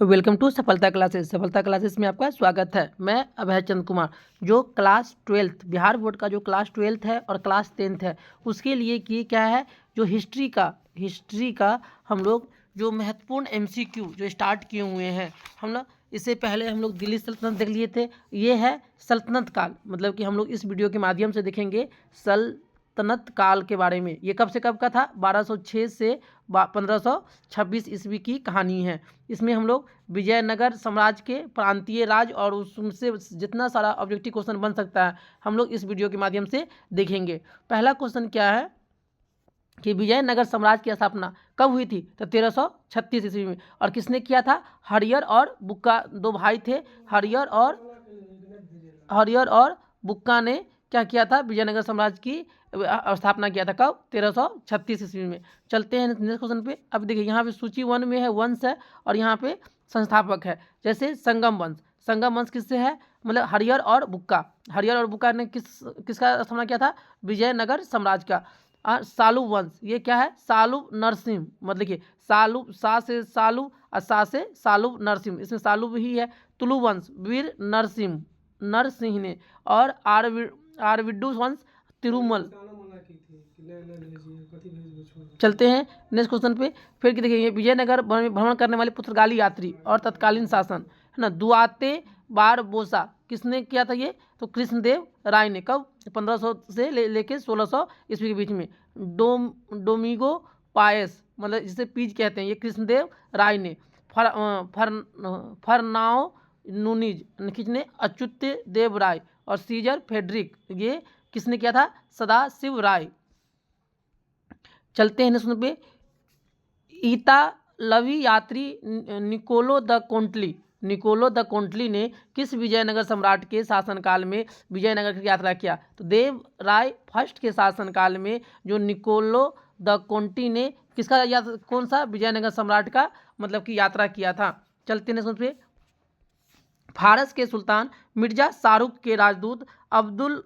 Welcome to सफलता classes. सफलता classes में आपका स्वागत है। मैं अभय चंद कुमार। जो क्लास 12th बिहार बोर्ड का जो क्लास 12th है और क्लास 10th है उसके लिए कि क्या है, जो हिस्ट्री का हम लोग जो महत्वपूर्ण एमसीक्यू जो स्टार्ट किए हुए हैं हम लोग। इससे पहले हम लोग दिल्ली सल्तनत देख लिए थे। ये है सल्तनत काल, मतलब कि हम लोग इस वीडियो के माध्यम से देखेंगे सल्तनत काल के बारे में। ये कब से कब का था? 1206 से 1526 ईस्वी की कहानी है। इसमें हम लोग विजयनगर साम्राज्य के प्रांतीय राज और उससे जितना सारा ऑब्जेक्टिव क्वेश्चन बन सकता है हम लोग इस वीडियो के माध्यम से देखेंगे। पहला क्वेश्चन क्या है कि विजयनगर साम्राज्य की स्थापना कब हुई थी? तो 1336 ईस्वी में। और किसने किया था? हरियर और बुक्का, दो भाई थे। हरियर और बुक्का ने क्या किया था? विजयनगर साम्राज्य की स्थापना किया था। कब? 1336 ईस्वी में। चलते हैं नेक्स्ट क्वेश्चन पे। अब देखिए यहाँ पे सूची 1 में है वंश है और यहाँ पे संस्थापक है। जैसे संगम वंश किससे है? मतलब हरियर और बुक्का ने किसका स्थापना किया था? विजयनगर साम्राज्य का। सालू वंश, ये क्या है? सालू नरसिंह, मतलब देखिए सालू, सा से सालू और सा से सालू नरसिंह, इसमें सालू भी है। तुलु वंश वीर नरसिंह ने। और आरविड्डू वंश तिरुमल। चलते हैं नेक्स्ट क्वेश्चन पे। फिर कि देखिए विजयनगर भ्रमण करने वाले पुर्तगाली यात्री और तत्कालीन शासन है ना, दुआते बारबोसा किसने किया था? ये तो कृष्णदेव राय ने। कब? 1500 से लेके 1600 ईस्वी के बीच में। डोमिगो पायस, मतलब जिसे पीज कहते हैं, ये कृष्णदेव राय ने। फरनाओ नूनीज किसने? अच्युत देव राय। और सीजर फेडरिक, ये किसने किया था? सदाशिव राय। चलते हैं नेक्स्ट पे। इतालवी यात्री निकोलो द कोंटली ने किस विजयनगर सम्राट के शासनकाल में विजयनगर की यात्रा किया? तो देव राय फर्स्ट के शासनकाल में जो निकोलो द कोंटी ने किसका कौन सा विजयनगर सम्राट का मतलब की यात्रा किया था? चलते हैं नेक्स्ट पे। फारस के सुल्तान मिर्जा शाहरुख के राजदूत अब्दुल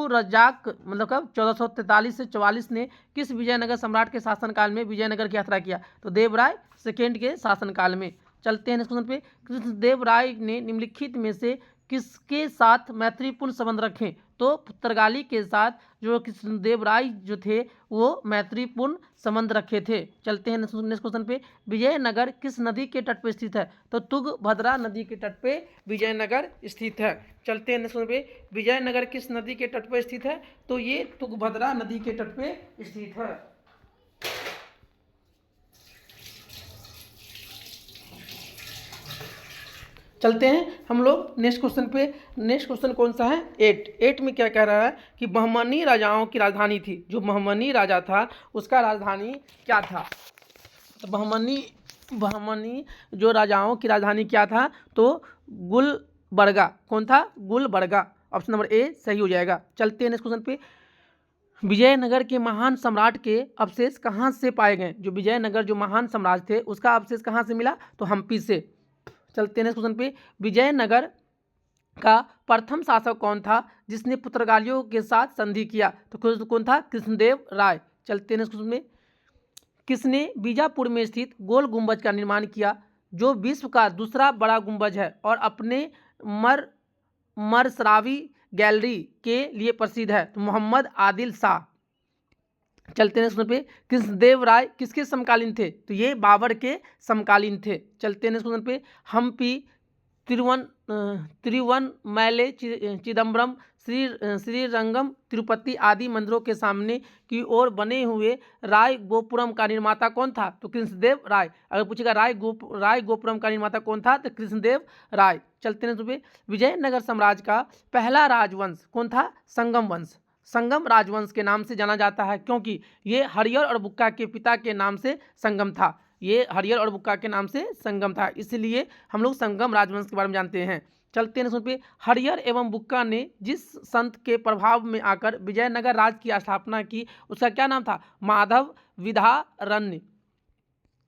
रजाक, मतलब कब? 1443 से 44 ने किस विजयनगर सम्राट के शासनकाल में विजयनगर की यात्रा किया? तो देवराय सेकेंड के शासनकाल में। चलते हैं नेक्स्ट क्वेश्चन पे। कृष्णदेव राय ने निम्नलिखित में से किसके साथ मैत्रीपूर्ण संबंध रखे? तो पुर्तगाली के साथ जो कृष्णदेव राय जो थे वो मैत्रीपूर्ण संबंध रखे थे। चलते हैं नेक्स्ट क्वेश्चन पे। विजयनगर किस नदी के तट पर स्थित है? तो तुंगभद्रा नदी के तट पे विजयनगर स्थित है। चलते हैं नेक्स्ट पे। विजयनगर किस नदी के तट पर स्थित है? तो ये तुंगभद्रा नदी के तट पे स्थित है। चलते हैं हम लोग नेक्स्ट क्वेश्चन पे। नेक्स्ट क्वेश्चन कौन सा है? 8 में क्या कह रहा है कि बहमनी राजाओं की राजधानी थी। जो बहमनी राजा था उसका राजधानी क्या था? तो बहमनी जो राजाओं की राजधानी क्या था? तो गुलबर्गा। कौन था? गुलबर्गा। ऑप्शन नंबर ए सही हो जाएगा। चलते हैं नेक्स्ट क्वेश्चन पे। विजयनगर के महान सम्राट के अवशेष कहाँ से पाए गए? जो विजयनगर जो महान सम्राट थे उसका अवशेष कहाँ से मिला? तो हम्पी से। चलते हैं नेक्स्ट क्वेश्चन पे। विजयनगर का प्रथम शासक कौन था जिसने पुर्तगालियों के साथ संधि किया? तो कौन था? कृष्णदेव राय। चलते हैं नेक्स्ट क्वेश्चन में। किसने बीजापुर में स्थित गोल गुंबज का निर्माण किया जो विश्व का दूसरा बड़ा गुंबज है और अपने मरसरावी गैलरी के लिए प्रसिद्ध है? तो मोहम्मद आदिल शाह। चलते हैं नेक्स्ट पे। कृष्णदेव राय किसके समकालीन थे? तो ये बाबर के समकालीन थे। चलते हैं नेक्स्ट पे। हम्पी, तिरुवनमैले, चिदम्बरम, श्रीरंगम, तिरुपति आदि मंदिरों के सामने की ओर बने हुए राय गोपुरम का निर्माता कौन था? तो कृष्णदेव राय। अगर पूछेगा राय गोपुरम का निर्माता कौन था? तो कृष्णदेव राय। चलते हैं सुबह। विजयनगर साम्राज्य का पहला राजवंश कौन था? संगम राजवंश के नाम से जाना जाता है क्योंकि ये हरियर और बुक्का के पिता के नाम से संगम था। ये हरियर और बुक्का के नाम से संगम था, इसलिए हम लोग संगम राजवंश के बारे में जानते हैं। चलते हैं पे। हरियर एवं बुक्का ने जिस संत के प्रभाव में आकर विजयनगर राज्य की स्थापना की उसका क्या नाम था? माधव विद्यारण्य।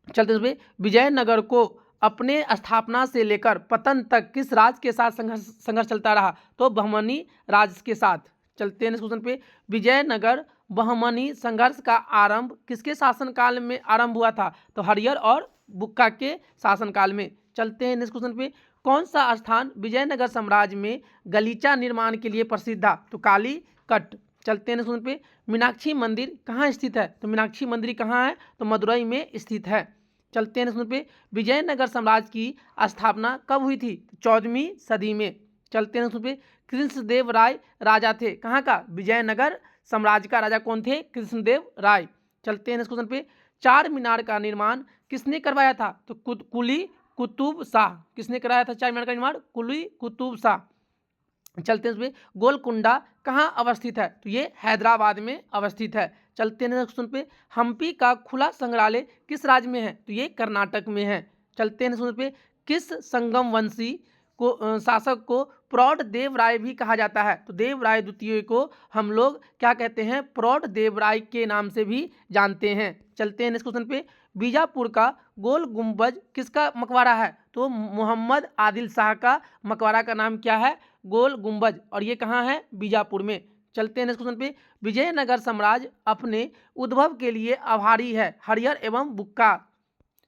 चलते हैं पे। विजयनगर को अपने स्थापना से लेकर पतन तक किस राज्य के साथ संघर्ष चलता रहा? तो बहमनी राज्य के साथ। चलते हैं नेक्स्ट क्वेश्चन पे। विजयनगर बहमनी संघर्ष का आरंभ किसके शासनकाल में आरंभ हुआ था? तो हरिहर और बुक्का के शासनकाल में। चलते हैं नेक्स्ट क्वेश्चन पे। कौन सा स्थान विजयनगर साम्राज्य में गलीचा निर्माण के लिए प्रसिद्ध था? तो कालीकट। चलते हैं नेक्स्ट क्वेश्चन पे। मीनाक्षी मंदिर कहाँ स्थित है? तो मीनाक्षी मंदिर कहाँ है? तो मदुरई में स्थित है। चलते हैं नेक्स्ट क्वेश्चन पे। विजयनगर साम्राज्य की स्थापना कब हुई थी? 14वीं सदी में। चलते हैं नेक्स्ट क्वेश्चन पे। कृष्णदेव राय राजा थे कहाँ का? विजयनगर साम्राज्य का राजा कौन थे? कृष्णदेव राय। चलते हैं नेक्स्ट क्वेश्चन पे। चार मीनार का निर्माण किसने करवाया था? तो कुली कुतुब शाह। किसने कराया था चार मीनार का निर्माण? कुली कुतुब शाह। चलते हैं इसमें। गोलकुंडा कहाँ अवस्थित है? तो ये हैदराबाद में अवस्थित है। चलते हैं नेक्स्ट क्वेश्चन पे। हम्पी का खुला संग्रहालय किस राज्य में है? तो ये कर्नाटक में है। चलते हैं नेक्स्ट क्वेश्चन पे। किस संगम वंशी को शासक को प्रौढ़ देव राय भी कहा जाता है? तो देवराय द्वितीय को हम लोग क्या कहते हैं? प्रौढ़ देव राय के नाम से भी जानते हैं। चलते हैं नेक्स्ट क्वेश्चन पे। बीजापुर का गोल गुंबज किसका मकबरा है? तो मोहम्मद आदिल शाह का मकबरा का नाम क्या है? गोल गुंबज। और ये कहाँ है? बीजापुर में। चलते हैं नेक्स्ट क्वेश्चन पे। विजयनगर साम्राज्य अपने उद्भव के लिए आभारी है हरिहर एवं बुक्का।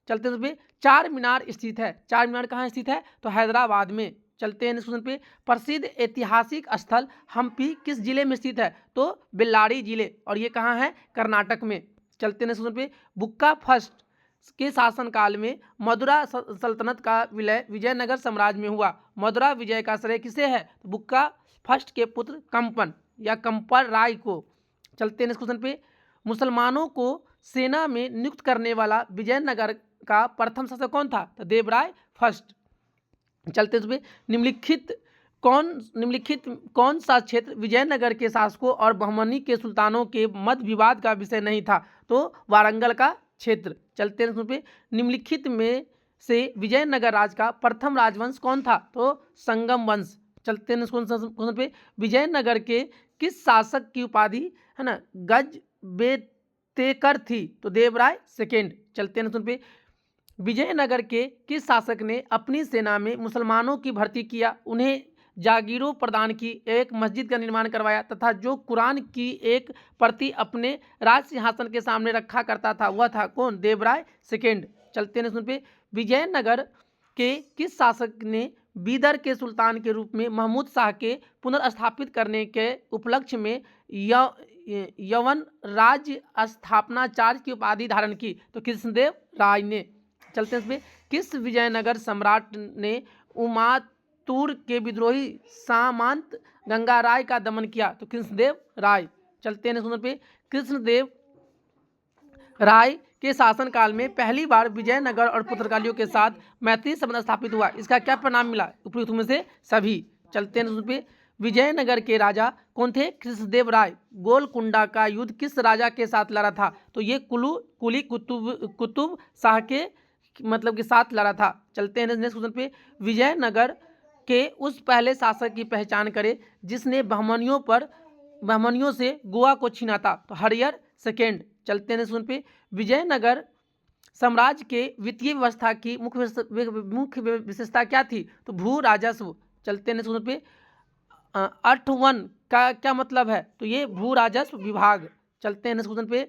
चलते हैं पे। चार मीनार स्थित है। चार मीनार कहाँ स्थित है? तो हैदराबाद में। चलते हैं नेक्स्ट क्वेश्चन पे। प्रसिद्ध ऐतिहासिक स्थल हम्पी किस जिले में स्थित है? तो बेल्लारी जिले। और ये कहाँ है? कर्नाटक में। चलते हैं नेक्स्ट क्वेश्चन पे। बुक्का फर्स्ट के शासनकाल में मदुरा सल्तनत का विलय विजयनगर साम्राज्य में हुआ। मदुरा विजय का श्रेय किसे है? तो बुक्का फर्स्ट के पुत्र कंपन या कंपर राय को। चलते हैं नेक्स्ट क्वेश्चन पे। मुसलमानों को सेना में नियुक्त करने वाला विजयनगर का प्रथम शासक कौन था? तो देवराय फर्स्ट। चलते हैं इसमें। निम्नलिखित कौन सा क्षेत्र विजयनगर के शासकों और बहमनी के सुल्तानों के मत विवाद का विषय नहीं था? तो वारंगल का क्षेत्र। चलते हैं पे। निम्नलिखित में से विजयनगर राज का प्रथम राजवंश कौन था? तो संगम वंश। चलते हैं क्वेश्चन पे। विजयनगर के किस शासक की उपाधि है ना गज बेतेकर थी? तो देवराय सेकेंड। चलते हैं पे। विजयनगर के किस शासक ने अपनी सेना में मुसलमानों की भर्ती किया, उन्हें जागीरों प्रदान की, एक मस्जिद का निर्माण करवाया तथा जो कुरान की एक प्रति अपने राज सिंहासन के सामने रखा करता था वह था कौन? देवराय सेकेंड। चलते हैं सुन पे। विजयनगर के किस शासक ने बीदर के सुल्तान के रूप में महमूद शाह के पुनर्स्थापित करने के उपलक्ष्य में यवन राज्य स्थापनाचार्य की उपाधि धारण की? तो कृष्णदेव राय ने। चलते हैं इसमें। किस विजयनगर सम्राट ने उमातूर के विद्रोही सामंत गंगाराय का दमन किया? तो कृष्णदेव राय। चलते हैं पे। कृष्णदेव राय के शासनकाल में पहली बार विजयनगर और पुर्तगालियों के साथ मैत्री संबंध स्थापित हुआ। इसका क्या परिणाम मिला? उपयुक्त में से सभी। चलते हैं पे। विजयनगर के राजा कौन थे? कृष्णदेव राय। गोलकुंडा का युद्ध किस राजा के साथ लड़ा था? तो ये कुली कुतुब शाह के मतलब के साथ लड़ा था। चलते हैं नेक्स्ट क्वेश्चन पे। विजयनगर के उस पहले शासक की पहचान करें जिसने बहमनियों से गोवा को छीना था? तो हरिहर सेकेंड। चलते हैं नेक्स्ट क्वेश्चन पे। विजयनगर साम्राज्य के वित्तीय व्यवस्था की मुख्य विशेषता क्या थी? तो भू राजस्व। चलते हैं नेक्स्ट क्वेश्चन पे। 8वन का क्या मतलब है? तो ये भू राजस्व विभाग। चलते हैं नेक्स्ट क्वेश्चन पे।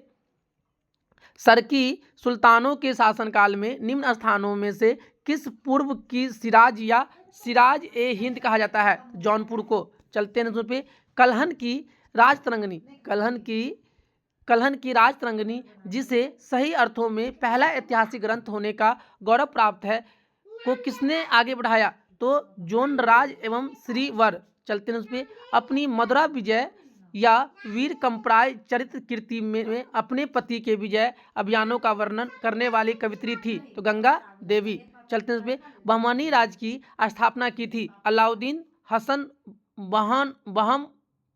सरकी सुल्तानों के शासनकाल में निम्न स्थानों में से किस पूर्व की सिराज या सिराज ए हिंद कहा जाता है? जौनपुर को। चलते हैं पे। कलहन की राजतरंगिणी जिसे सही अर्थों में पहला ऐतिहासिक ग्रंथ होने का गौरव प्राप्त है को किसने आगे बढ़ाया? तो जोनराज एवं श्रीवर। चलते हैं पे। अपनी मदुरा विजय या वीर कंपराय चरित्र कीर्ति में अपने पति के विजय अभियानों का वर्णन करने वाली कवित्री थी? तो गंगा देवी। चलते हैं पे। बहमनी राज की स्थापना की थी अलाउद्दीन हसन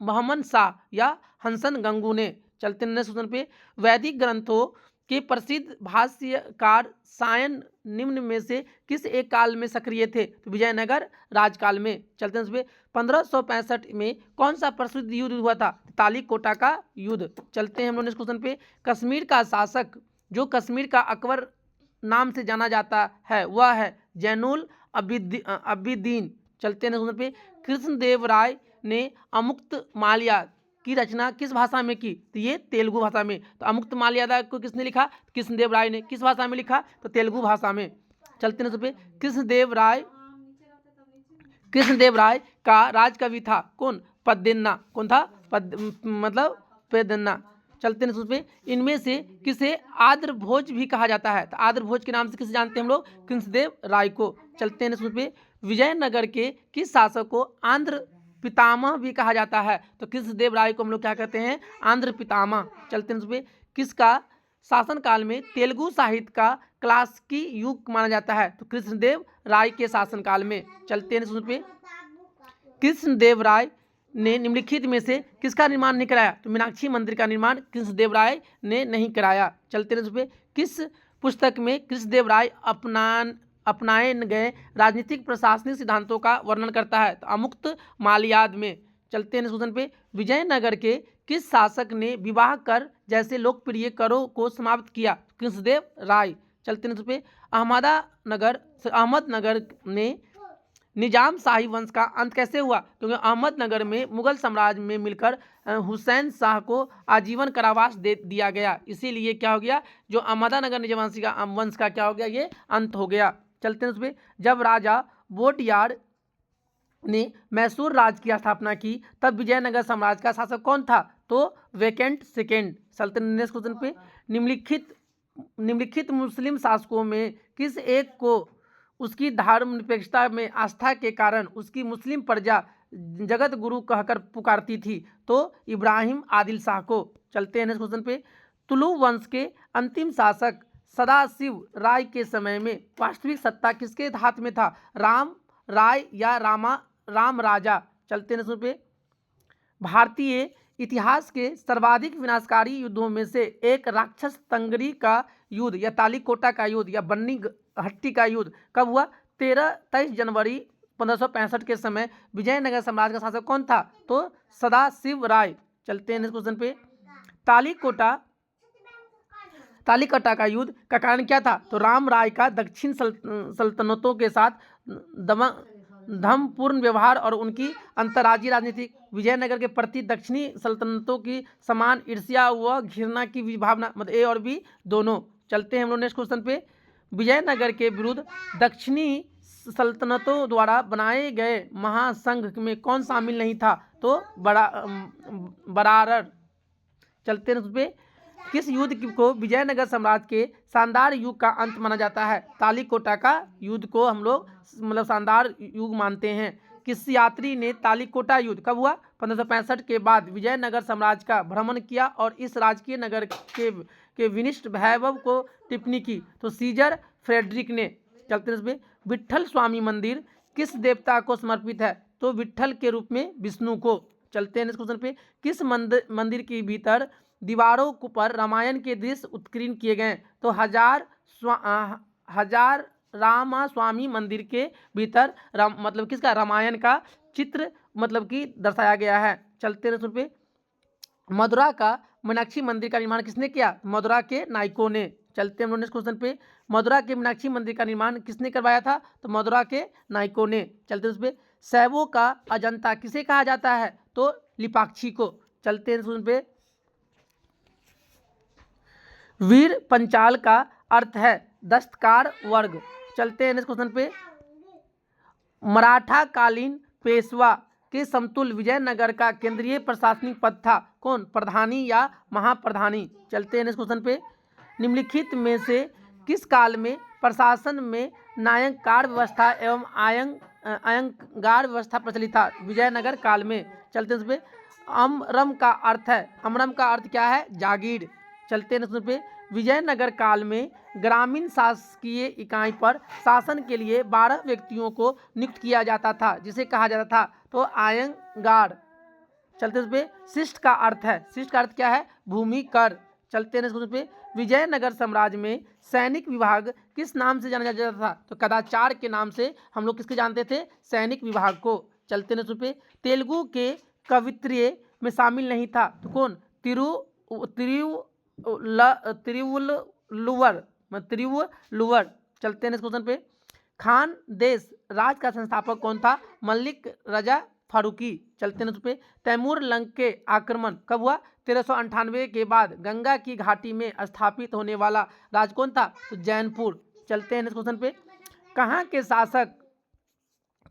बहमन शाह या हंसन गंगू ने? चलते हैं पे। वैदिक ग्रंथों के प्रसिद्ध भाष्यकार सायन निम्न में से किस एक काल में सक्रिय थे? तो विजयनगर राजकाल में। चलते हैं 1565 में कौन सा प्रसिद्ध युद्ध हुआ था? तालीकोटा का युद्ध। चलते हैं हम लोग इस क्वेश्चन पे। कश्मीर का शासक जो कश्मीर का अकबर नाम से जाना जाता है वह है जैनुल अबिदीन। चलते हैं क्वेश्चन पे। कृष्णदेव राय ने अमुक्त माल्या की रचना किस भाषा में की? तो ये तेलुगु भाषा में। तो अमुक्त माल्यादा को किसने लिखा? कृष्णदेव राय ने। किस भाषा में लिखा? तो तेलुगु भाषा में। चलते हैं पे कृष्णदेव राय का राजकवि था कौन? पद्देन्ना। कौन था? मतलब पेदन्ना। चलते हैं पे इनमें से किसे आर्द्र भोज भी कहा जाता है? तो आर्द्र भोज के नाम से किसे जानते हैं हम लोग? कृष्णदेव राय को। चलते हैं पे विजयनगर के किस शासक को आंध्र पितामह भी कहा जाता है? तो कृष्णदेव राय को हम लोग क्या कहते हैं? आंध्र पितामह। चलते हैं पे किसका शासनकाल में तेलुगु साहित्य का क्लासिकी युग माना जाता है? तो कृष्णदेव राय के शासनकाल में। चलते हैं पे कृष्णदेव राय ने निम्नलिखित में से किसका निर्माण नहीं कराया? तो मीनाक्षी मंदिर का निर्माण कृष्णदेव राय ने नहीं कराया। चलते हैं पे किस पुस्तक में कृष्णदेव राय अपनाए गए राजनीतिक प्रशासनिक सिद्धांतों का वर्णन करता है? तो अमुक्त माल्याद में। चलते हैं सूचन पे विजयनगर के किस शासक ने विवाह कर जैसे लोकप्रिय करों को समाप्त किया? कृष्णदेव राय। चलते हैं पे अहमदनगर में निजाम शाही वंश का अंत कैसे हुआ? क्योंकि अहमदनगर में मुगल साम्राज्य में मिलकर हुसैन शाह को आजीवन कारावास दे दिया गया, इसीलिए क्या हो गया? जो अहमदनगर निजामवंशी का वंश का क्या हो गया? ये अंत हो गया। चलते हैं उस पर जब राजा बोटयार ने मैसूर राज्य की स्थापना की तब विजयनगर साम्राज्य का शासक कौन था? तो वेकेंट सेकेंड। चलते हैं नेक्स्ट क्वेश्चन पे निम्नलिखित मुस्लिम शासकों में किस एक को उसकी धर्मनिरपेक्षता में आस्था के कारण उसकी मुस्लिम प्रजा जगत गुरु कहकर पुकारती थी? तो इब्राहिम आदिल शाह को। चलते हैं नेक्स्ट क्वेश्चन पे तुलु वंश के अंतिम शासक सदाशिव राय के समय में वास्तविक सत्ता किसके हाथ में था? राम राय या राम राजा। चलते हैं पे भारतीय इतिहास के सर्वाधिक विनाशकारी युद्धों में से एक राक्षस तंगरी का युद्ध या तालीकोटा का युद्ध या बन्नी हट्टी का युद्ध कब हुआ? 23 जनवरी 1565 के समय विजयनगर साम्राज्य का शासक कौन था? तो सदाशिव राय। चलते हैं क्वेश्चन पे तालीकोटा का युद्ध का कारण क्या था? तो राम राय का दक्षिण सल्तनतों के साथ धर्मपूर्ण व्यवहार और उनकी अंतर्राज्यीय राजनीति विजयनगर के प्रति दक्षिणी सल्तनतों की समान ईर्ष्या व घृणा की भावना, मतलब ए और बी दोनों। चलते हैं हम लोग नेक्स्ट क्वेश्चन पे विजयनगर के विरुद्ध दक्षिणी सल्तनतों द्वारा बनाए गए महासंघ में कौन शामिल नहीं था? तो बरार। चलते हैं उस पे किस युद्ध को विजयनगर साम्राज्य के शानदार युग का अंत माना जाता है? तालीकोटा का युद्ध को हम लोग मतलब शानदार युग मानते हैं। किस यात्री ने तालीकोटा युद्ध कब हुआ? 1565 के बाद विजयनगर साम्राज्य का भ्रमण किया और इस राजकीय नगर के विनिष्ट वैभव को टिप्पणी की? तो सीजर फ्रेडरिक ने। चलते हैं इसमें विट्ठल स्वामी मंदिर किस देवता को समर्पित है? तो विट्ठल के रूप में विष्णु को। चलते हैं इस क्वेश्चन पे किस मंदिर के भीतर दीवारों पर रामायण के दृश्य उत्कीर्ण किए गए? तो हजार रामा स्वामी मंदिर के भीतर मतलब किसका? रामायण का चित्र मतलब कि दर्शाया गया है। चलते हैं पे मदुरा का मीनाक्षी मंदिर का निर्माण किसने किया? मदुरा के नायकों ने। चलते हैं नेक्स्ट क्वेश्चन पे मदुरा के मीनाक्षी मंदिर का निर्माण किसने करवाया था? तो मदुरा के नायकों ने। चलते हैं उस पे शैवों का अजंता किसे कहा जाता है? तो लिपाक्षी को। चलते हैं उस पे वीर पंचाल का अर्थ है दस्तकार वर्ग। चलते हैं नेक्स्ट क्वेश्चन पे मराठा कालीन पेशवा के समतुल्य विजयनगर का केंद्रीय प्रशासनिक पद था कौन? प्रधानी या महाप्रधानी। चलते हैं नेक्स्ट क्वेश्चन पे निम्नलिखित में से किस काल में प्रशासन में न्यायकार व्यवस्था एवं अयंगार व्यवस्था प्रचलित था? विजयनगर काल में। चलते हैं पे अमरम का अर्थ है, अमरम का अर्थ क्या है? जागीर। चलते हैं पे विजयनगर काल में ग्रामीण शासकीय इकाई पर शासन के लिए 12 व्यक्तियों को नियुक्त किया जाता था जिसे कहा जाता था तो आयंगार। चलते पे शिष्ट का अर्थ है, शिष्ट का अर्थ क्या है? भूमि कर। चलते हैं पे विजयनगर साम्राज्य में सैनिक विभाग किस नाम से जाना जाता था? तो कदाचार के नाम से हम लोग किसके जानते थे? सैनिक विभाग को। चलते हैं पे तेलुगु के कवित्रीय में शामिल नहीं था तो कौन? तिरुवल्लुवर। चलते हैं इस क्वेश्चन पे खान देश राज का संस्थापक कौन था? मलिक रजा फारूकी। चलते हैं उस पे। तैमूर लंग के आक्रमण कब हुआ? 1398 के बाद गंगा की घाटी में स्थापित होने वाला राज कौन था? तो जैनपुर। चलते हैं नेक्स्ट क्वेश्चन पे। कहाँ के शासक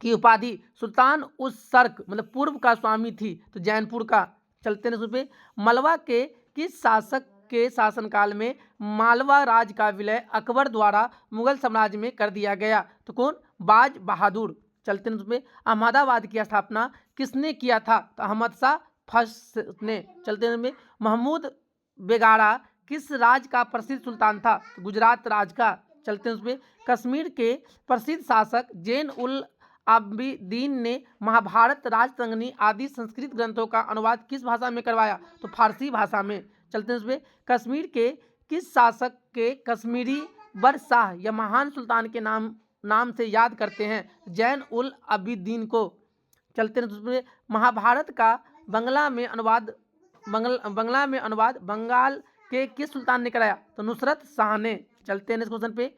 की उपाधि सुल्तान उस सर्क मतलब पूर्व का स्वामी थी? तो जैनपुर का। चलते हैं उस पे। मलवा के किस शासक के शासनकाल में मालवा राज का विलय अकबर द्वारा मुगल साम्राज्य में कर दिया गया? तो कौन? बाज बहादुर। चलते हैं उसमें। अहमदाबाद की स्थापना किसने किया था? तो अहमद शाह फर्स्ट ने। चलते हैं उसमें। महमूद बेगाड़ा किस राज का प्रसिद्ध सुल्तान था? तो गुजरात राज का। चलते हैं उसमें। कश्मीर के प्रसिद्ध शासक जैन उल आबिदीन ने महाभारत, राजतंगनी आदि संस्कृत ग्रंथों का अनुवाद किस भाषा में करवाया? तो फारसी भाषा में। चलते हैं उसमें। कश्मीर के किस शासक के कश्मीरी बरशाह या महान सुल्तान के नाम से याद करते हैं? जैन उल आबिदीन को। चलते हैं उसमें। महाभारत का बंगला में अनुवाद बंगाल के किस सुल्तान ने कराया? तो नुसरत शाह ने। चलते हैं इस क्वेश्चन पे।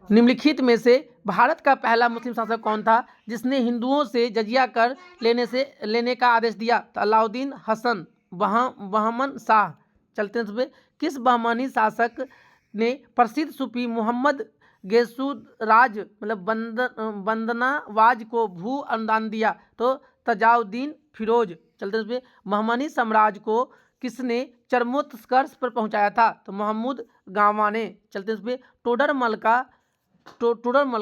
निम्नलिखित में से भारत का पहला मुस्लिम शासक कौन था जिसने हिंदुओं से जजिया कर लेने का आदेश दिया? तो अलाउद्दीन हसन बहमन शाह। चलते हैं इसमें। किस बहमानी शासक ने प्रसिद्ध सूफी मोहम्मद गेसुराज मतलब बंदनावाज को भू अनुदान दिया? तो तजाउद्दीन फिरोज। चलते हैं इसमें। बहमानी साम्राज्य को किसने चरमोत्कर्ष पर पहुंचाया था? तो महमूद गामा ने। चलते हैं इसमें। टोडरमल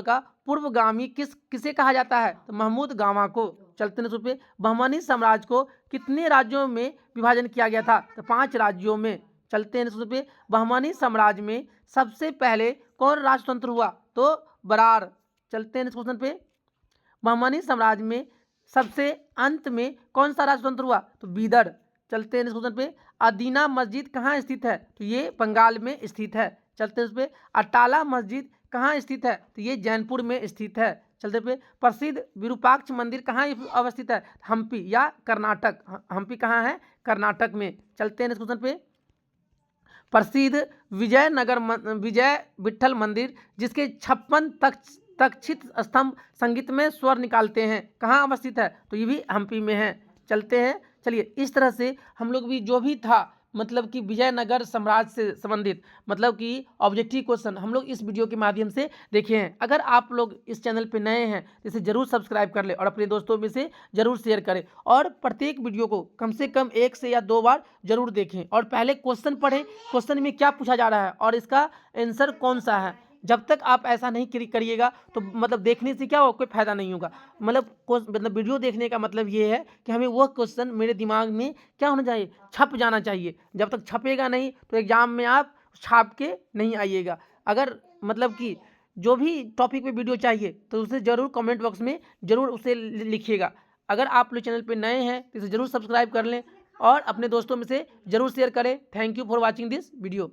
का पूर्वगामी किसे कहा जाता है? तो महमूद गामा को। चलते हैं पे। बहमानी साम्राज्य को कितने राज्यों में विभाजन किया गया था? तो 5 राज्यों में। चलते हैं पे। बहमानी साम्राज्य में सबसे पहले कौन राजतंत्र हुआ? तो बरार। चलते हैं इस क्वेश्चन पे। बहमानी साम्राज्य में सबसे अंत में कौन सा राजतंत्र हुआ? तो बीदर। चलते हैं इस क्वेश्चन पे। अदीना मस्जिद कहाँ स्थित है? तो ये बंगाल में स्थित है। चलते हैं उस पे। अटाला मस्जिद कहाँ स्थित है? तो ये जैनपुर में स्थित है। चलते पे। प्रसिद्ध विरूपाक्ष मंदिर कहाँ अवस्थित है? हम्पी या कर्नाटक। हम्पी कहाँ है? कर्नाटक में। चलते हैं इस क्वेश्चन पे। प्रसिद्ध विजय विठल मंदिर जिसके 56 तक्षित स्तंभ संगीतमय स्वर निकालते हैं कहाँ अवस्थित है? तो ये भी हम्पी में है। चलते हैं। चलिए इस तरह से हम लोग भी जो भी था मतलब कि विजयनगर साम्राज्य से संबंधित मतलब कि ऑब्जेक्टिव क्वेश्चन हम लोग इस वीडियो के माध्यम से देखे हैं। अगर आप लोग इस चैनल पे नए हैं तो इसे जरूर सब्सक्राइब कर ले और अपने दोस्तों में से जरूर शेयर करें और प्रत्येक वीडियो को कम से कम 1 से या 2 बार जरूर देखें और पहले क्वेश्चन पढ़ें क्वेश्चन में क्या पूछा जा रहा है और इसका आंसर कौन सा है। जब तक आप ऐसा नहीं करिएगा तो मतलब देखने से क्या होगा, कोई फायदा नहीं होगा। मतलब वीडियो देखने का मतलब ये है कि हमें वह क्वेश्चन मेरे दिमाग में क्या होना चाहिए, छप जाना चाहिए। जब तक छपेगा नहीं तो एग्जाम में आप छाप के नहीं आइएगा। अगर मतलब कि जो भी टॉपिक पे वीडियो चाहिए तो उसे ज़रूर कमेंट बॉक्स में ज़रूर उसे लिखिएगा। अगर आप लोग चैनल पे नए हैं तो इसे ज़रूर सब्सक्राइब कर लें और अपने दोस्तों में से ज़रूर शेयर करें। Thank you for watching this video.